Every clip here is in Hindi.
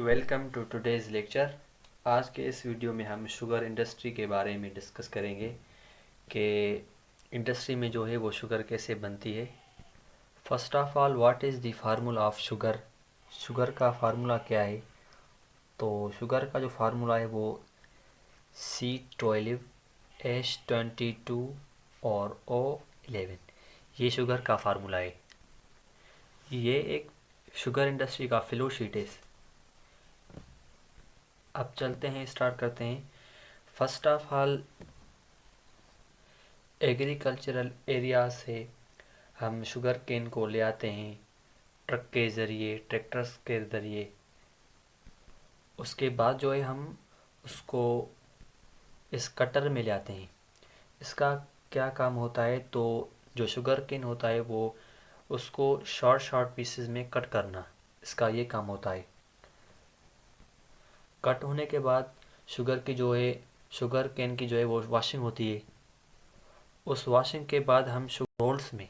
Welcome to today's lecture. आज के इस वीडियो में हम शुगर इंडस्ट्री के बारे में डिस्कस करेंगे कि इंडस्ट्री में जो है वो शुगर कैसे बनती है। First of all, what is the formula of sugar. Sugar का फार्मूला क्या है? तो शुगर का जो फार्मूला है वो C12 H22 और O11, ये शुगर का फार्मूला है। ये एक शुगर इंडस्ट्री का फ्लो शीट है। अब चलते हैं, स्टार्ट करते हैं। First of all, agricultural area से हम शुगर केन को ले आते हैं ट्रक के ज़रिए, ट्रैक्टर्स के ज़रिए। उसके बाद जो है हम उसको इस कटर में ले आते हैं। इसका क्या काम होता है? तो जो शुगर केन होता है वो उसको शॉर्ट शॉर्ट पीसेस में कट करना, इसका ये काम होता है। कट होने के बाद शुगर केन की जो है वो वॉशिंग होती है। उस वॉशिंग के बाद हम रोल्स में,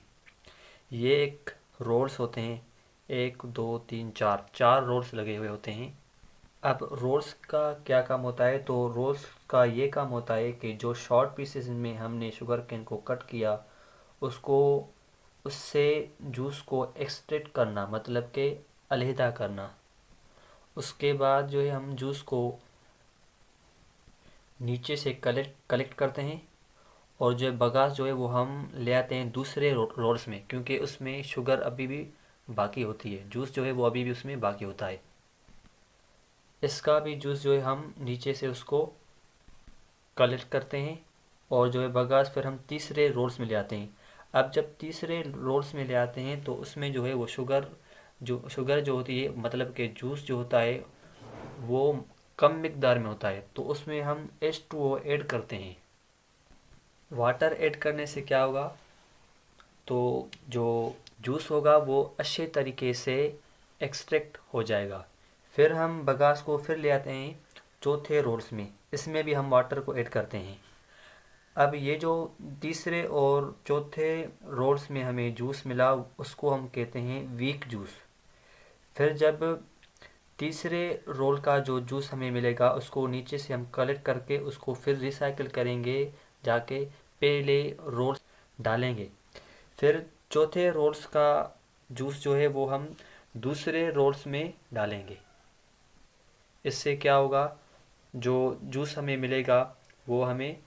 ये एक रोल्स होते हैं, 1 2 3 4 रोल्स लगे हुए होते हैं। अब रोल्स का क्या काम होता है? तो रोल्स का ये काम होता है कि जो शॉर्ट पीसेस में हमने शुगर केन को कट किया, उसको उससे जूस को एक्सट्रैक्ट करना, मतलब कि अलहदा करना। उसके बाद जो है हम जूस को नीचे से कलेक्ट करते हैं, और जो बगास जो है वो हम ले आते हैं दूसरे रोल्स में, क्योंकि उसमें शुगर अभी भी बाकी होती है, जूस जो है वो अभी भी उसमें बाकी होता है। इसका भी जूस जो है हम नीचे से उसको कलेक्ट करते हैं, और जो है बगास फिर हम तीसरे रोल्स में ले आते हैं। अब जब तीसरे रोल्स में ले आते हैं तो उसमें जो है वो शुगर जो होती है, मतलब कि जूस जो होता है वो कम मिकदार में होता है, तो उसमें हम H2O ऐड करते हैं। वाटर ऐड करने से क्या होगा? तो जो जूस होगा वो अच्छे तरीके से एक्सट्रैक्ट हो जाएगा। फिर हम बगास को फिर ले आते हैं चौथे रोल्स में, इसमें भी हम वाटर को ऐड करते हैं। अब ये जो तीसरे और चौथे रोल्स में हमें जूस मिला, उसको हम कहते हैं वीक जूस। फिर जब तीसरे रोल का जो जूस हमें मिलेगा, उसको नीचे से हम कलेक्ट करके उसको फिर रिसाइकिल करेंगे, जाके पहले रोल्स डालेंगे। फिर चौथे रोल्स का जूस जो है वो हम दूसरे रोल्स में डालेंगे। इससे क्या होगा? जो जूस हमें मिलेगा वो हमें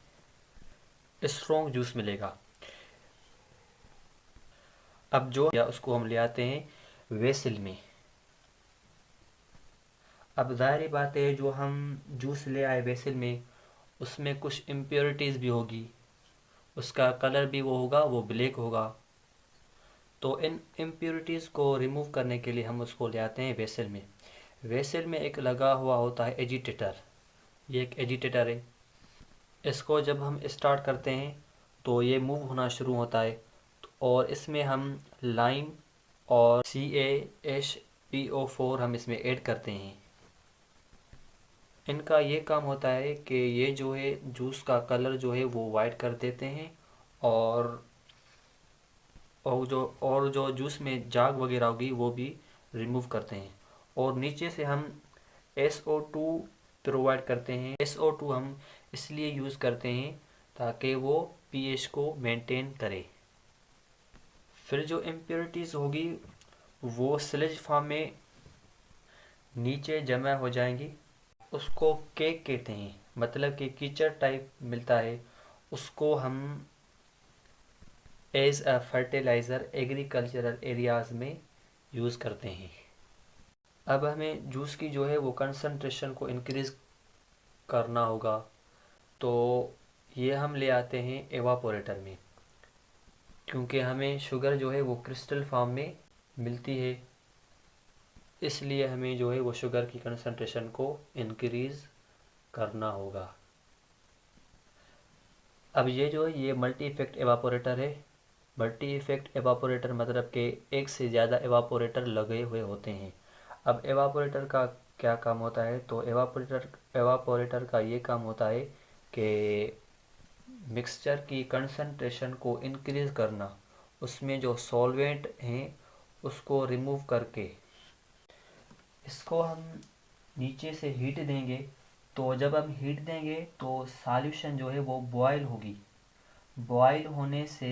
स्ट्रॉन्ग जूस मिलेगा। अब जो या उसको हम ले आते हैं वेसल में। अब ज़ाहिर बात है, जो हम जूस ले आए वेसल में, उसमें कुछ इम्प्योरिटीज़ भी होगी, उसका कलर भी वो होगा, वो ब्लैक होगा। तो इन इम्प्योरिटीज़ को रिमूव करने के लिए हम उसको ले आते हैं वेसल में। वेसल में एक लगा हुआ होता है एजिटेटर, ये एक एजिटेटर है। इसको जब हम स्टार्ट करते हैं तो ये मूव होना शुरू होता है, और इसमें हम लाइम और CaHPO4 हम इसमें ऐड करते हैं। इनका ये काम होता है कि ये जो है जूस का कलर जो है वो वाइट कर देते हैं, और जो जूस में जाग वगैरह होगी वो भी रिमूव करते हैं। और नीचे से हम SO2 प्रोवाइड करते हैं। SO2 हम इसलिए यूज़ करते हैं ताकि वो pH को मेंटेन करे। फिर जो इम्प्योरिटीज़ होगी वो स्लज फॉर्म में नीचे जमा हो जाएंगी। उसको केक कहते हैं, मतलब कि कीचड़ टाइप मिलता है। उसको हम as a fertilizer agricultural areas में यूज़ करते हैं। अब हमें जूस की जो है वो कंसंट्रेशन को इंक्रीज़ करना होगा, तो ये हम ले आते हैं एवापोरेटर में, क्योंकि हमें शुगर जो है वो क्रिस्टल फॉर्म में मिलती है, इसलिए हमें जो है वो शुगर की कंसंट्रेशन को इंक्रीज़ करना होगा। अब ये जो है ये मल्टी इफ़ेक्ट एवापोरेटर है। मल्टी इफ़ेक्ट एवापोरेटर मतलब कि एक से ज़्यादा एवापोरेटर लगे हुए होते हैं। अब एवापोरेटर का क्या काम होता है? तो एवापोरेटर का ये काम होता है कि मिक्सचर की कंसंट्रेशन को इंक्रीज़ करना, उसमें जो सॉल्वेंट हैं उसको रिमूव करके, इसको हम नीचे से हीट देंगे, तो जब हम हीट देंगे तो सॉल्यूशन जो है वो बॉयल होगी। बॉयल होने से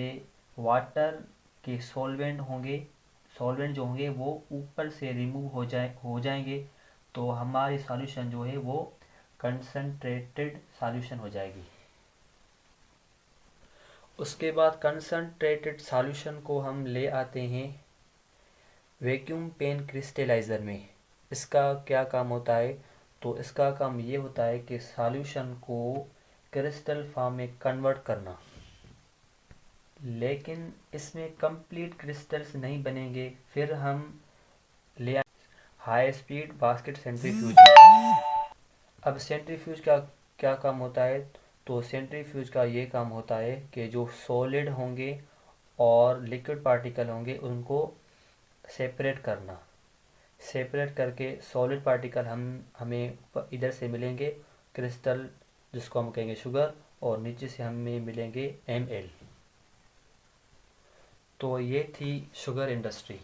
वाटर के सॉल्वेंट जो होंगे वो ऊपर से रिमूव हो जाएंगे, तो हमारी सॉल्यूशन जो है वो कंसंट्रेटेड सॉल्यूशन हो जाएगी। उसके बाद कंसंट्रेटेड सॉल्यूशन को हम ले आते हैं वैक्यूम पेन क्रिस्टलाइज़र में। इसका क्या काम होता है? तो इसका काम ये होता है कि सॉल्यूशन को क्रिस्टल फॉर्म में कन्वर्ट करना, लेकिन इसमें कंप्लीट क्रिस्टल्स नहीं बनेंगे। फिर हम ले हाई स्पीड बास्केट सेंट्रीफ्यूज में। अब सेंट्रीफ्यूज का क्या काम होता है? तो सेंट्रीफ्यूज का ये काम होता है कि जो सॉलिड होंगे और लिक्विड पार्टिकल होंगे उनको सेपरेट करना। सेपरेट करके सॉलिड पार्टिकल हमें इधर से मिलेंगे क्रिस्टल, जिसको हम कहेंगे शुगर, और नीचे से हमें मिलेंगे Ml। तो ये थी शुगर इंडस्ट्री।